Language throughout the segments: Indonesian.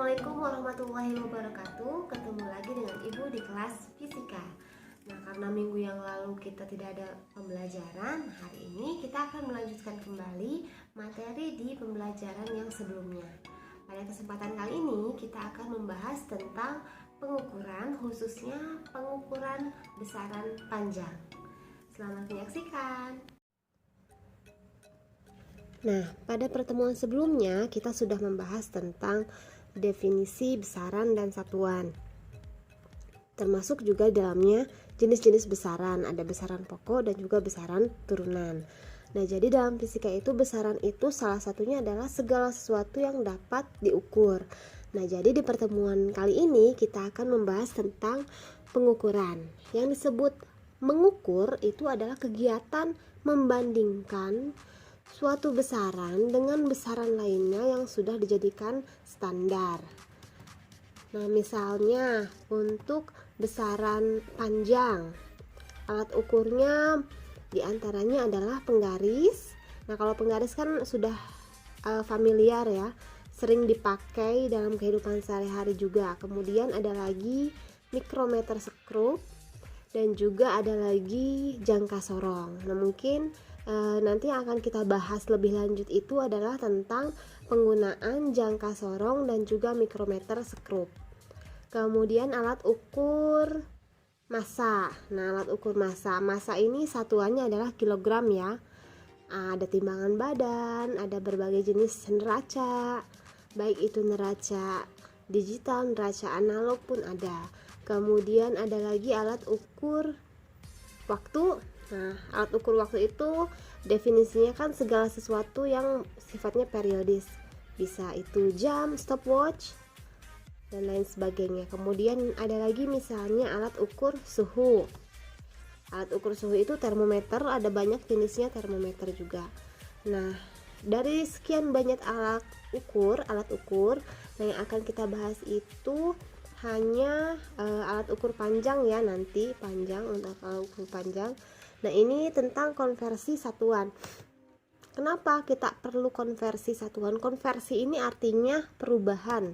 Assalamualaikum warahmatullahi wabarakatuh. Ketemu lagi dengan Ibu di kelas fisika. Nah, karena minggu yang lalu kita tidak ada pembelajaran, hari ini kita akan melanjutkan kembali materi di pembelajaran yang sebelumnya. Pada kesempatan kali ini kita akan membahas tentang pengukuran, khususnya pengukuran besaran panjang. Selamat menyaksikan. Nah, pada pertemuan sebelumnya kita sudah membahas tentang definisi besaran dan satuan. Termasuk juga dalamnya jenis-jenis besaran, ada besaran pokok dan juga besaran turunan. Nah, jadi dalam fisika itu besaran itu salah satunya adalah segala sesuatu yang dapat diukur. Nah, jadi di pertemuan kali ini kita akan membahas tentang pengukuran. Yang disebut mengukur itu adalah kegiatan membandingkan suatu besaran dengan besaran lainnya yang sudah dijadikan standar. Nah, misalnya untuk besaran panjang, alat ukurnya diantaranya adalah penggaris. Nah, kalau penggaris kan sudah familiar ya, sering dipakai dalam kehidupan sehari-hari juga. Kemudian ada lagi mikrometer skrup dan juga ada lagi jangka sorong. Nah, mungkin nanti yang akan kita bahas lebih lanjut itu adalah tentang penggunaan jangka sorong dan juga mikrometer skrup. Kemudian alat ukur massa. Nah, alat ukur massa ini satuannya adalah kilogram ya. Ada timbangan badan, ada berbagai jenis neraca, baik itu neraca digital, neraca analog pun ada. Kemudian ada lagi alat ukur waktu. Nah, alat ukur waktu itu definisinya kan segala sesuatu yang sifatnya periodis. Bisa itu jam, stopwatch, dan lain sebagainya. Kemudian ada lagi misalnya alat ukur suhu. Alat ukur suhu itu termometer, ada banyak jenisnya termometer juga. Nah, dari sekian banyak alat ukur, nah yang akan kita bahas itu hanya alat ukur panjang ya, nanti panjang untuk alat ukur panjang. Nah, ini tentang konversi satuan. Kenapa kita perlu konversi satuan? Konversi ini artinya perubahan.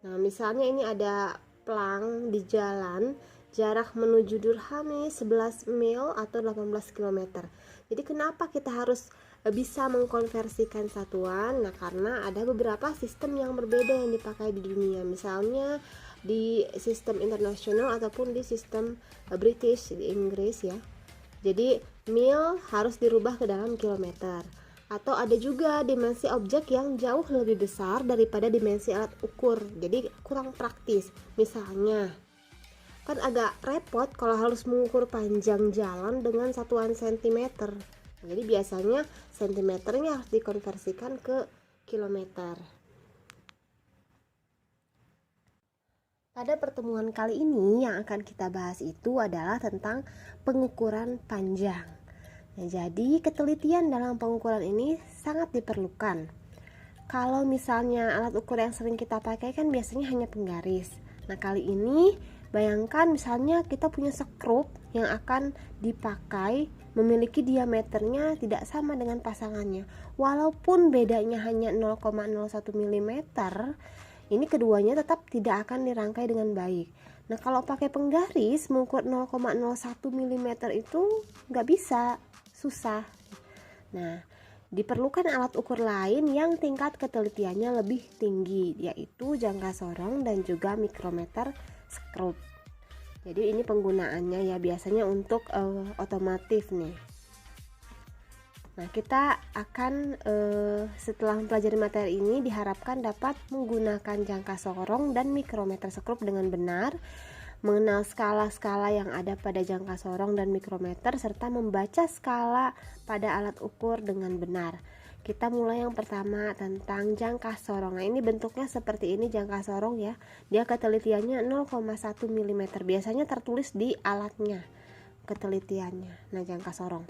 Nah, misalnya ini ada pelang di jalan, jarak menuju Durhani 11 mil atau 18 km. Jadi kenapa kita harus bisa mengkonversikan satuan? Nah, karena ada beberapa sistem yang berbeda yang dipakai di dunia. Misalnya di sistem internasional ataupun di sistem British di Inggris ya. Jadi mil harus dirubah ke dalam kilometer. Atau ada juga dimensi objek yang jauh lebih besar daripada dimensi alat ukur. Jadi kurang praktis. Misalnya kan agak repot kalau harus mengukur panjang jalan dengan satuan sentimeter. Jadi biasanya sentimeternya harus dikonversikan ke kilometer. Pada pertemuan kali ini yang akan kita bahas itu adalah tentang pengukuran panjang. Nah, jadi ketelitian dalam pengukuran ini sangat diperlukan. Kalau misalnya alat ukur yang sering kita pakai kan biasanya hanya penggaris. Nah, kali ini bayangkan misalnya kita punya skrup yang akan dipakai memiliki diameternya tidak sama dengan pasangannya. Walaupun bedanya hanya 0,01 mm, ini keduanya tetap tidak akan dirangkai dengan baik. Nah, kalau pakai penggaris mengukur 0,01 mm itu nggak bisa, susah. Nah, diperlukan alat ukur lain yang tingkat ketelitiannya lebih tinggi, yaitu jangka sorong dan juga mikrometer skrup. Jadi ini penggunaannya ya biasanya untuk otomotif nih. Nah, kita akan setelah mempelajari materi ini diharapkan dapat menggunakan jangka sorong dan mikrometer skrup dengan benar, mengenal skala-skala yang ada pada jangka sorong dan mikrometer, serta membaca skala pada alat ukur dengan benar. Kita mulai yang pertama tentang jangka sorong. Nah, ini bentuknya seperti ini jangka sorong ya. Dia ketelitiannya 0,1 mm. Biasanya tertulis di alatnya ketelitiannya. Nah, jangka sorong.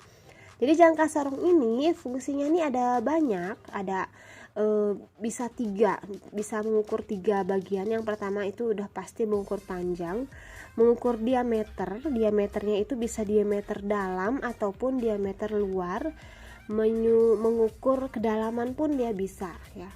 Jadi jangka sorong ini fungsinya ini ada banyak, ada bisa mengukur 3 bagian. Yang pertama itu udah pasti mengukur panjang, mengukur diameter. Diameternya itu bisa diameter dalam ataupun diameter luar. Mengukur kedalaman pun dia bisa ya.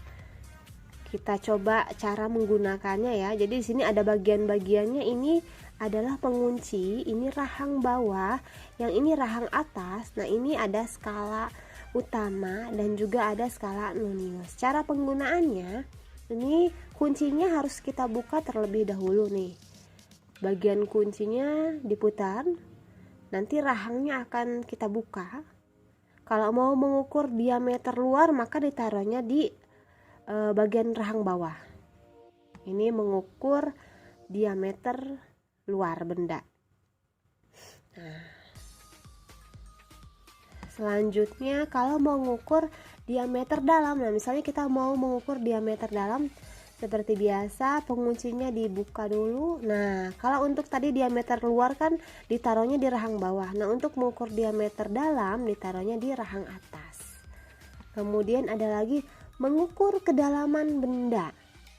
Kita coba cara menggunakannya ya. Jadi di sini ada bagian-bagiannya, ini adalah pengunci, ini rahang bawah, yang ini rahang atas. Nah, ini ada skala utama dan juga ada skala nonius. Cara penggunaannya, ini kuncinya harus kita buka terlebih dahulu nih. Bagian kuncinya diputar, nanti rahangnya akan kita buka. Kalau mau mengukur diameter luar, maka ditaruhnya di bagian rahang bawah. Ini mengukur diameter luar benda. Nah, selanjutnya kalau mau mengukur diameter dalam, nah misalnya kita mau mengukur diameter dalam, seperti biasa penguncinya dibuka dulu. Nah, kalau untuk tadi diameter luar kan ditaruhnya di rahang bawah. Nah, untuk mengukur diameter dalam ditaruhnya di rahang atas. Kemudian ada lagi mengukur kedalaman benda.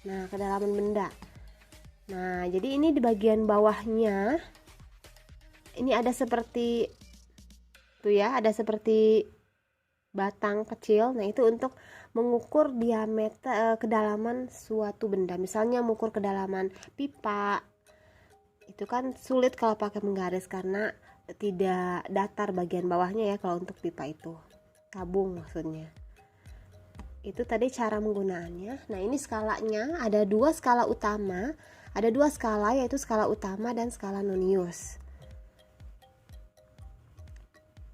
Nah, kedalaman benda. Nah, jadi ini di bagian bawahnya ini ada seperti tuh ya, ada seperti batang kecil. Nah, itu untuk mengukur diameter kedalaman suatu benda. Misalnya mengukur kedalaman pipa, itu kan sulit kalau pakai menggaris karena tidak datar bagian bawahnya ya kalau untuk pipa itu, tabung maksudnya. Itu tadi cara menggunakannya. Nah, ini skalanya ada dua skala utama, ada dua skala, yaitu skala utama dan skala nonius.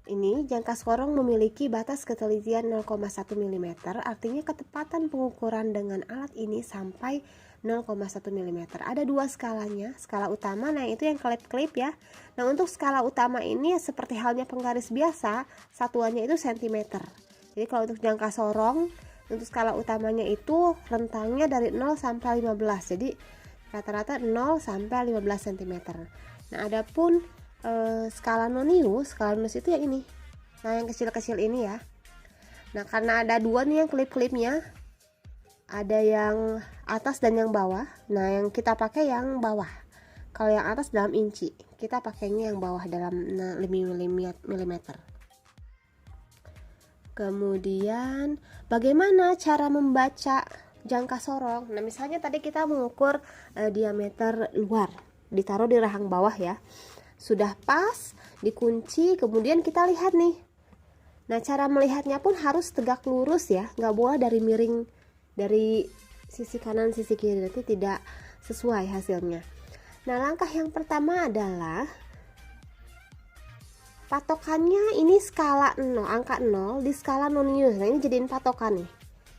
Ini jangka skorong memiliki batas ketelitian 0,1 mm, artinya ketepatan pengukuran dengan alat ini sampai 0,1 mm. Ada dua skalanya, skala utama, nah itu yang klip-klip ya. Nah, untuk skala utama ini seperti halnya penggaris biasa, satuannya itu cm. Jadi kalau untuk jangka sorong, untuk skala utamanya itu rentangnya dari 0 sampai 15. Jadi rata-rata 0 sampai 15 cm. Nah, adapun skala nonius itu yang ini. Nah, yang kecil-kecil ini ya. Nah, karena ada dua nih yang klip-klipnya, ada yang atas dan yang bawah. Nah, yang kita pakai yang bawah. Kalau yang atas dalam inci, kita pakainya yang bawah dalam milimeter. Kemudian bagaimana cara membaca jangka sorong? Nah, misalnya tadi kita mengukur diameter luar, ditaruh di rahang bawah ya. Sudah pas, dikunci, kemudian kita lihat nih. Nah, cara melihatnya pun harus tegak lurus ya, nggak boleh dari miring dari sisi kanan sisi kiri, nanti tidak sesuai hasilnya. Nah, langkah yang pertama adalah patokannya ini skala 0, angka 0 di skala nonius. Nah, ini jadiin patokan nih.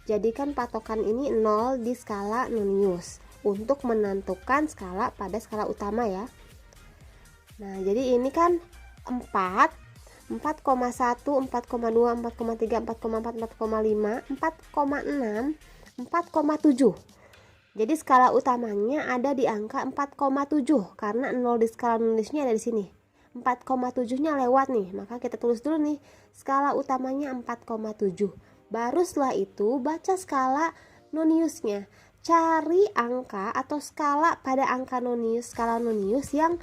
Jadikan patokan ini 0 di skala nonius untuk menentukan skala pada skala utama ya. Nah, jadi ini kan 4, 4,1, 4,2, 4,3, 4,4, 4,5, 4,6, 4,7. Jadi skala utamanya ada di angka 4,7 karena 0 di skala noniusnya ada di sini. 4,7-nya lewat nih, maka kita tulis dulu nih skala utamanya 4,7. Baru setelah itu baca skala noniusnya. Cari angka atau skala pada angka nonius, skala nonius yang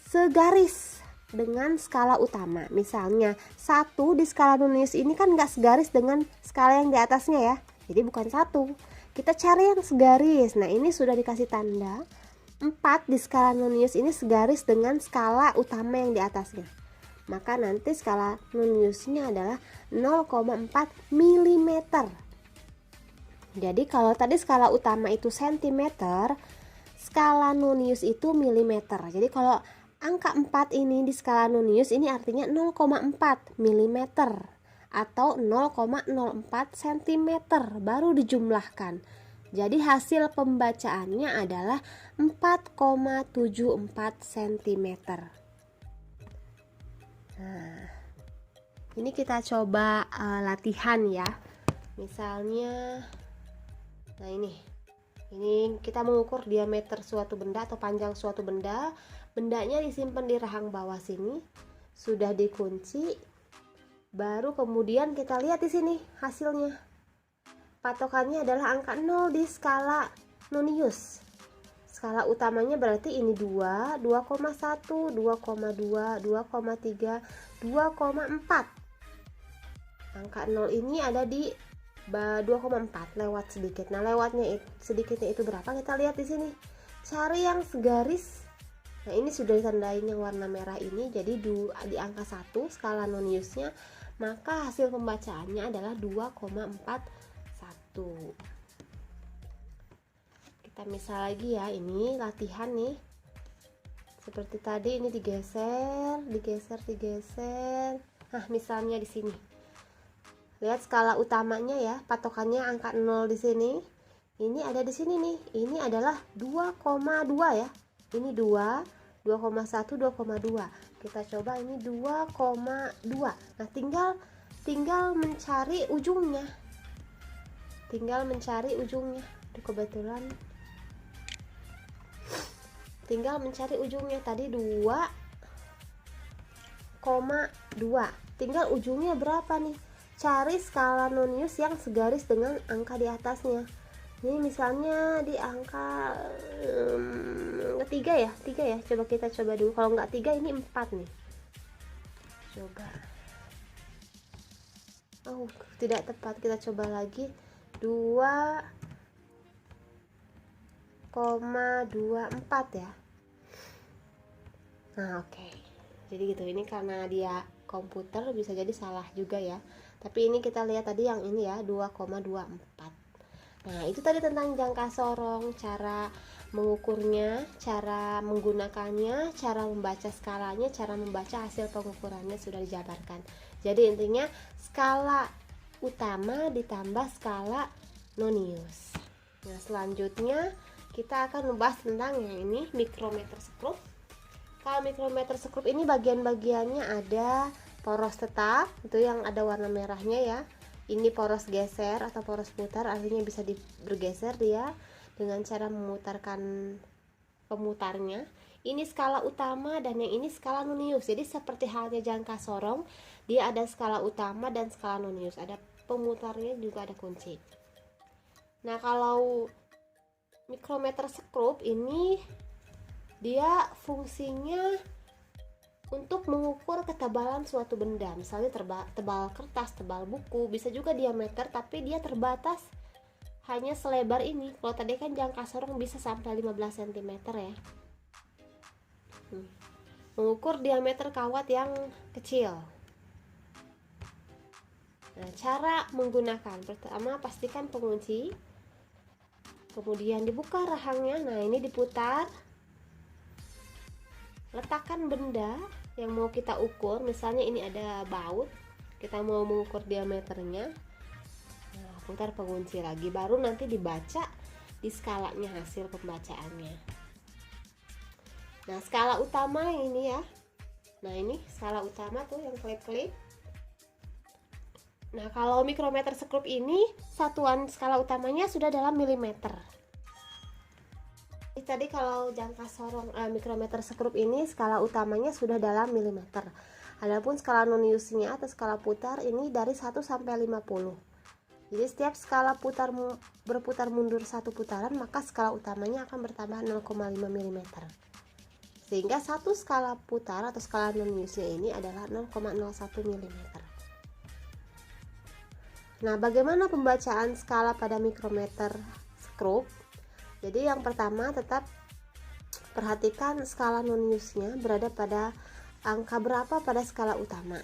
segaris dengan skala utama. Misalnya 1 di skala nonius ini kan nggak segaris dengan skala yang di atasnya ya, jadi bukan 1. Kita cari yang segaris. Nah, ini sudah dikasih tanda 4 di skala nonius ini segaris dengan skala utama yang di atasnya, maka nanti skala noniusnya adalah 0,4 mm. Jadi kalau tadi skala utama itu cm, skala nonius itu milimeter. Jadi kalau angka 4 ini di skala nonius ini artinya 0,4 mm atau 0,04 cm baru dijumlahkan. Jadi hasil pembacaannya adalah 4,74 cm. Nah, ini kita coba latihan ya. Misalnya, nah ini kita mengukur diameter suatu benda atau panjang suatu benda. Bendanya disimpan di rahang bawah sini, sudah dikunci. Baru kemudian kita lihat di sini hasilnya. Patokannya adalah angka 0 di skala nonius. Skala utamanya berarti ini 2, 2,1, 2,2, 2,3, 2,4. Angka 0 ini ada di 2,4 lewat sedikit. Nah, lewatnya sedikitnya itu berapa? Kita lihat di sini. Cari yang segaris. Nah, ini sudah ditandai yang warna merah ini, jadi di angka 1 skala Noniusnya, maka hasil pembacaannya adalah 2,41. Kita misal lagi ya, ini latihan nih. Seperti tadi ini digeser. Nah, misalnya di sini. Lihat skala utamanya ya, patokannya angka 0 di sini. Ini ada di sini nih. Ini adalah 2,2 ya. Ini 2,1, 2,2. Kita coba ini 2,2. Nah, tinggal mencari ujungnya. Kebetulan tinggal mencari ujungnya. Tadi 2,2. Tinggal ujungnya berapa nih? Cari skala Nonius yang segaris dengan angka di atasnya. Ini misalnya di angka 3 ya. Coba kita coba dulu. Kalau nggak 3 ini 4 nih. Coba. Oh, tidak tepat. Kita coba lagi. 2,24 ya. Nah, oke. Jadi gitu. Ini karena dia komputer bisa jadi salah juga ya. Tapi ini kita lihat tadi yang ini ya, 2,24. Nah, itu tadi tentang jangka sorong, cara mengukurnya, cara menggunakannya, cara membaca skalanya, cara membaca hasil pengukurannya sudah dijabarkan. Jadi intinya skala utama ditambah skala Nonius. Nah, selanjutnya kita akan membahas tentang yang ini, mikrometer sekrup. Kalau mikrometer sekrup ini bagian-bagiannya ada poros tetap, itu yang ada warna merahnya ya. Ini poros geser atau poros putar, artinya bisa bergeser dia dengan cara memutarkan pemutarnya. Ini skala utama dan yang ini skala Nonius. Jadi seperti halnya jangka sorong, dia ada skala utama dan skala Nonius. Ada pemutarnya juga ada kunci. Nah, kalau mikrometer sekrup ini dia fungsinya untuk mengukur ketebalan suatu benda, misalnya tebal kertas, tebal buku, bisa juga diameter, tapi dia terbatas hanya selebar ini. Kalau tadi kan jangka sorong bisa sampai 15 cm ya. Mengukur diameter kawat yang kecil. Nah, cara menggunakan, pertama pastikan pengunci, kemudian dibuka rahangnya. Nah, ini diputar. Letakkan benda yang mau kita ukur, misalnya ini ada baut, kita mau mengukur diameternya. Nah, putar pengunci lagi, baru nanti dibaca di skalanya hasil pembacaannya. Nah, skala utama yang ini ya. Nah, ini skala utama tuh yang klip-klip. Nah, kalau mikrometer sekrup ini satuan skala utamanya sudah dalam milimeter. Tadi kalau jangka sorong mikrometer sekrup ini skala utamanya sudah dalam milimeter. Adapun skala Noniusnya atau skala putar ini dari 1 sampai 50. Jadi setiap skala berputar mundur satu putaran, maka skala utamanya akan bertambah 0,5 mm. Sehingga satu skala putar atau skala Noniusnya ini adalah 0,01 mm. Nah, bagaimana pembacaan skala pada mikrometer sekrup? Jadi yang pertama, tetap perhatikan skala Noniusnya berada pada angka berapa pada skala utama.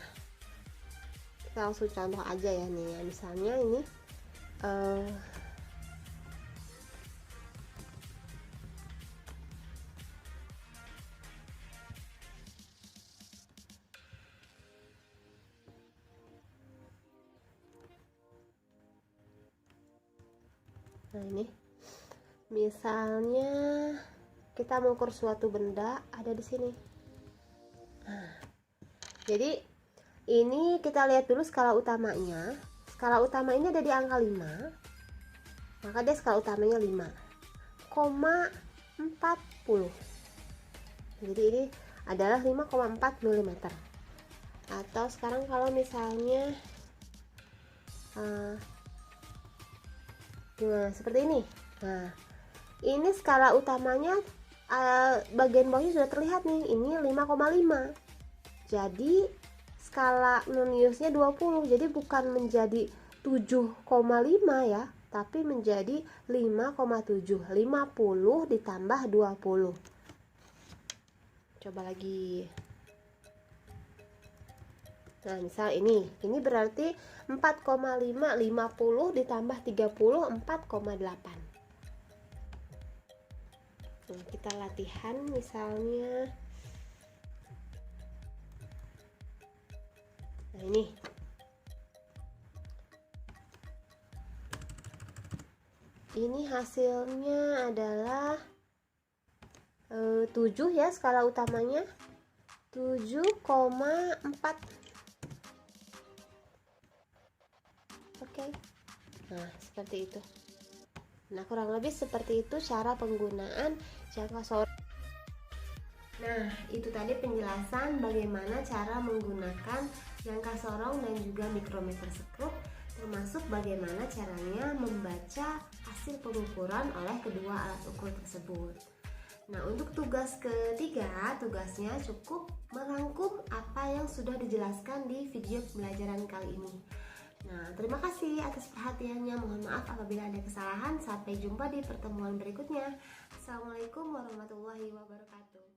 Kita langsung contoh aja ya nih ya. Misalnya ini nah ini misalnya kita mengukur suatu benda ada di sini. Nah, jadi ini kita lihat dulu skala utamanya. Skala utama ini ada di angka 5. Maka dia skala utamanya 5,40. Jadi ini adalah 5,4 mm. Atau sekarang kalau misalnya seperti ini. Nah, ini skala utamanya bagian bawahnya sudah terlihat nih, ini 5,5. Jadi skala Noniusnya 20. Jadi bukan menjadi 7,5 ya, tapi menjadi 5,7. 50 ditambah 20. Coba lagi. Nah, misal ini berarti 4,5, 50 ditambah 30, 4,8. Nah, kita latihan misalnya. Nah, ini hasilnya adalah 7 ya, skala utamanya 7,4. Oke. Nah, seperti itu. Nah, kurang lebih seperti itu cara penggunaan jangka sorong. Nah, itu tadi penjelasan bagaimana cara menggunakan jangka sorong dan juga mikrometer skrup, termasuk bagaimana caranya membaca hasil pengukuran oleh kedua alat ukur tersebut. Nah, untuk tugas ketiga, tugasnya cukup merangkum apa yang sudah dijelaskan di video pembelajaran kali ini. Nah, terima kasih atas perhatiannya. Mohon maaf apabila ada kesalahan. Sampai jumpa di pertemuan berikutnya. Assalamualaikum warahmatullahi wabarakatuh.